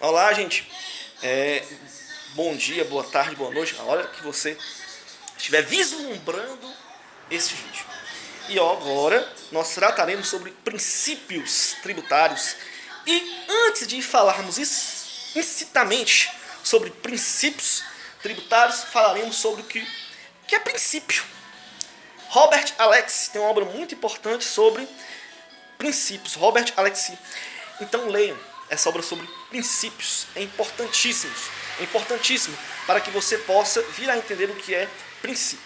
Olá, gente. Bom dia, boa tarde, boa noite, a hora que você estiver vislumbrando esse vídeo. E agora nós trataremos sobre princípios tributários. E antes de falarmos incitamente sobre princípios tributários, falaremos sobre o que é princípio. Robert Alexy tem uma obra muito importante sobre princípios. Robert Alexy. Então leiam essa obra sobre princípios. É importantíssimo. É importantíssimo para que você possa vir a entender o que é princípio.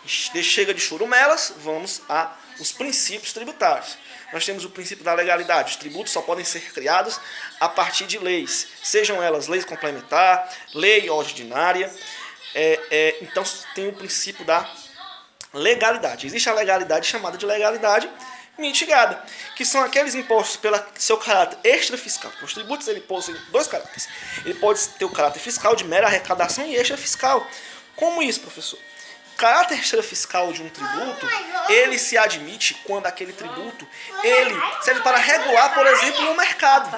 Chega de churumelas, vamos aos princípios tributários. Nós temos o princípio da legalidade. Os tributos só podem ser criados a partir de leis, sejam elas leis complementar, lei ordinária. Então tem o princípio da legalidade. Existe a legalidade chamada de legalidade mitigada, que são aqueles impostos pelo seu caráter extrafiscal. Os tributos ele possuem dois caráteres. Ele pode ter o caráter fiscal de mera arrecadação e extrafiscal. Como isso, professor? O caráter extrafiscal de um tributo, ele se admite quando aquele tributo ele serve para regular, por exemplo, o mercado.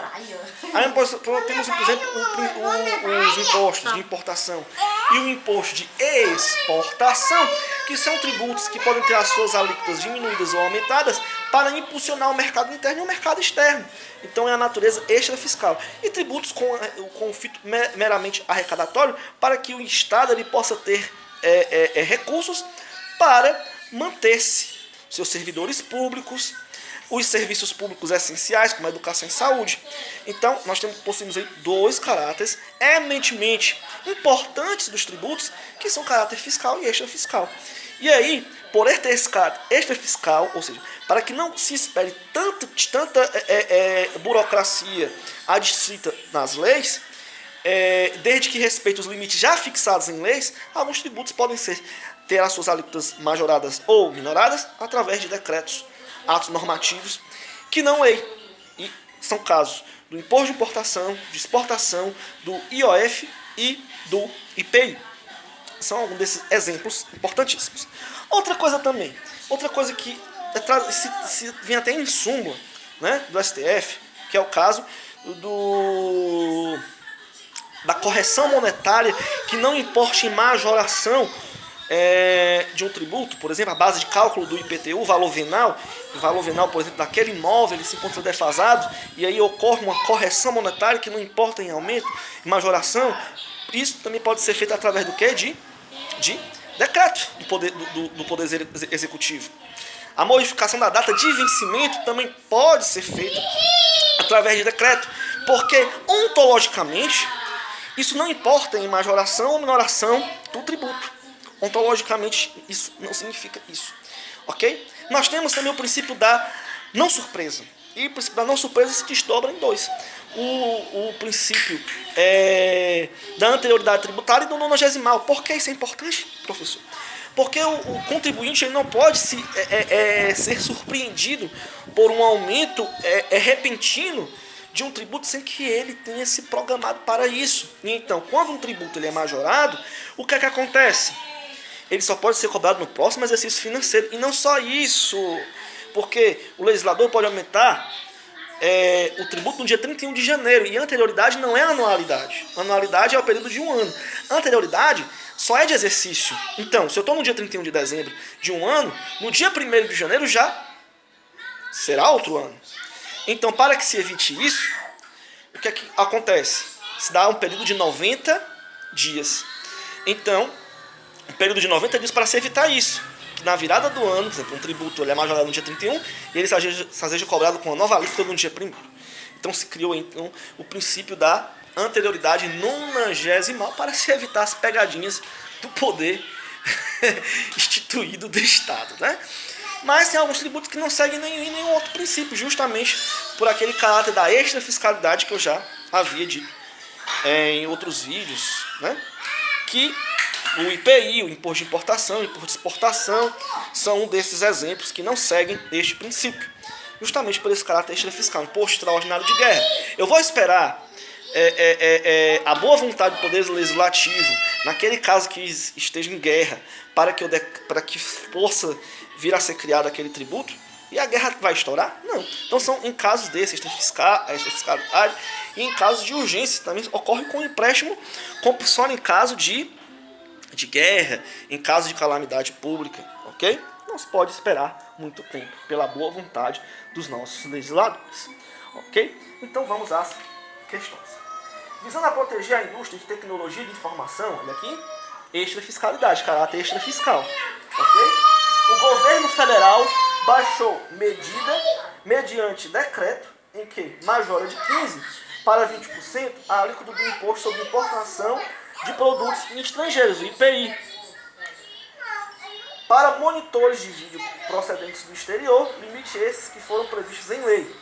Aí temos, por exemplo, os impostos de importação e o imposto de exportação, que são tributos que podem ter as suas alíquotas diminuídas ou aumentadas para impulsionar o mercado interno e o mercado externo. Então é a natureza extrafiscal. E tributos com fito meramente arrecadatório para que o Estado ele possa ter recursos para manter-se seus servidores públicos, os serviços públicos essenciais, como a educação e saúde. Então, nós possuímos aí dois caráteres eminentemente importantes dos tributos, que são caráter fiscal e extrafiscal. E aí, por ter esse caráter extrafiscal, ou seja, para que não se espere tanta burocracia adstrita nas leis, desde que respeite os limites já fixados em leis, alguns tributos podem ter as suas alíquotas majoradas ou minoradas através de decretos, atos normativos, que não lei. E são casos do imposto de importação, de exportação, do IOF e do IPI. São alguns desses exemplos importantíssimos. Outra coisa que se vem até em súmula, né, do STF, que é o caso da correção monetária, que não importe em majoração de um tributo, por exemplo, a base de cálculo do IPTU, o valor venal, por exemplo, daquele imóvel, ele se encontra defasado, e aí ocorre uma correção monetária que não importa em aumento, em majoração. Isso também pode ser feito através do quê? De decreto do Poder Executivo. A modificação da data de vencimento também pode ser feita através de decreto, porque ontologicamente isso não importa em majoração ou minoração do tributo. Ontologicamente, isso não significa isso. Ok? Nós temos também o princípio da não surpresa. E o princípio da não surpresa se desdobra em dois. O princípio da anterioridade tributária e do nonagesimal. Por que isso é importante, professor? Porque o contribuinte ele não pode ser surpreendido por um aumento repentino de um tributo sem que ele tenha se programado para isso. E então, quando um tributo ele é majorado, o que é que acontece? Ele só pode ser cobrado no próximo exercício financeiro. E não só isso, porque o legislador pode aumentar o tributo no dia 31 de janeiro. E a anterioridade não é anualidade. A anualidade é o período de um ano. A anterioridade só é de exercício. Então, se eu estou no dia 31 de dezembro de um ano, no dia 1º de janeiro já será outro ano. Então, para que se evite isso, o que é que acontece? Se dá um período de 90 dias. Então, um período de 90 dias para se evitar isso. Na virada do ano, por exemplo, um tributo ele é majorado no dia 31 e ele seja cobrado com uma nova alíquota no dia 1º. Então, se criou então, o princípio da anterioridade nonagesimal para se evitar as pegadinhas do poder instituído do Estado, né? Mas tem alguns tributos que não seguem nenhum outro princípio, justamente por aquele caráter da extrafiscalidade que eu já havia dito em outros vídeos, né? Que o IPI, o imposto de importação, o imposto de exportação, são um desses exemplos que não seguem este princípio, justamente por esse caráter extrafiscal, imposto extraordinário de guerra. Eu vou esperar a boa vontade do Poder Legislativo, naquele caso que esteja em guerra, para que possa vir a ser criado aquele tributo? E a guerra vai estourar? Não. Então são em casos desses, extrafiscalidade, e em casos de urgência também ocorre com empréstimo compulsório em caso de guerra, em caso de calamidade pública, ok? Não se pode esperar muito tempo, pela boa vontade dos nossos legisladores, ok? Então vamos às questões. Visando a proteger a indústria de tecnologia de informação, olha aqui, extrafiscalidade, caráter extrafiscal, ok? O governo federal baixou medida mediante decreto em que majora de 15% para 20% a alíquota do imposto sobre importação de produtos estrangeiros, o IPI, para monitores de vídeo procedentes do exterior, limite esses que foram previstos em lei.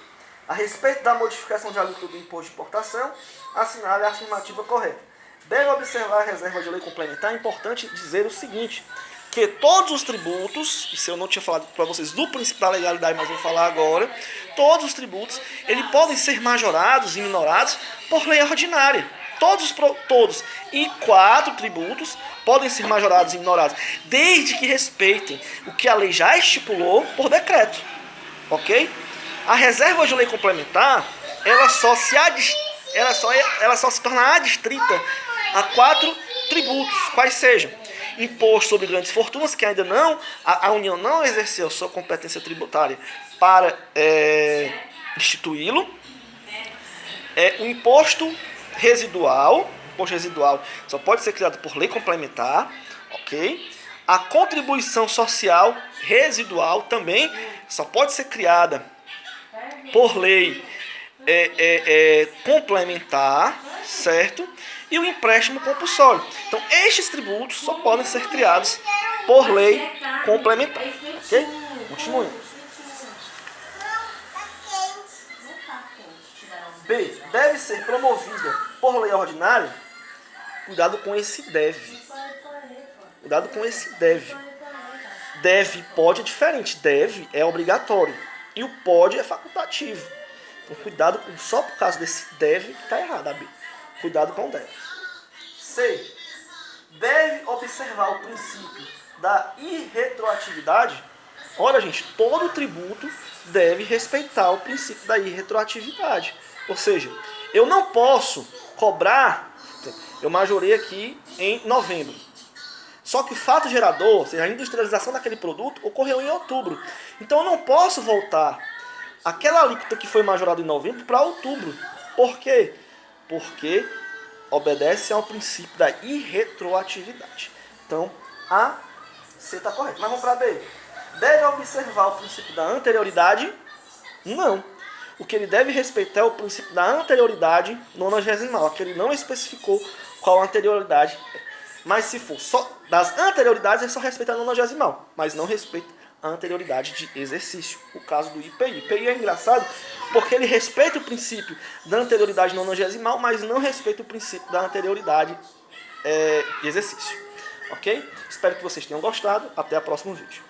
A respeito da modificação de alíquota do imposto de importação, assinale a afirmativa correta. Deve observar a reserva de lei complementar. É importante dizer o seguinte, que todos os tributos, isso eu não tinha falado para vocês do princípio da legalidade, mas vou falar agora, todos os tributos, eles podem ser majorados e minorados por lei ordinária. Todos. E 4 tributos podem ser majorados e minorados, desde que respeitem o que a lei já estipulou por decreto. Ok? A reserva de lei complementar, ela só se torna adstrita a 4 tributos, quais sejam: imposto sobre grandes fortunas, que ainda não, a União não exerceu sua competência tributária para instituí-lo. O imposto residual só pode ser criado por lei complementar, ok? A contribuição social residual também só pode ser criada por lei complementar, certo? E o empréstimo compulsório. Então, estes tributos só podem ser criados por lei complementar, ok? Continuemos. B. Deve ser promovida por lei ordinária. Cuidado com esse deve. Cuidado com esse deve. Deve, pode é diferente. Deve é obrigatório. E o pode é facultativo. Então, cuidado com só por causa desse deve que está errado, a B. Cuidado com o deve. C. Deve observar o princípio da irretroatividade. Olha, gente, todo tributo deve respeitar o princípio da irretroatividade. Ou seja, eu não posso cobrar, eu majorei aqui em novembro. Só que o fato gerador, ou seja, a industrialização daquele produto, ocorreu em outubro. Então eu não posso voltar aquela alíquota que foi majorada em novembro para outubro. Por quê? Porque obedece ao princípio da irretroatividade. Então, A, C está correto. Mas vamos para B. Deve observar o princípio da anterioridade? Não. O que ele deve respeitar é o princípio da anterioridade nonagesimal. Aqui ele não especificou qual anterioridade é. Mas se for só das anterioridades, ele só respeita a nonagesimal, mas não respeita a anterioridade de exercício. O caso do IPI. IPI é engraçado porque ele respeita o princípio da anterioridade nonagesimal, mas não respeita o princípio da anterioridade de exercício. Ok? Espero que vocês tenham gostado. Até o próximo vídeo.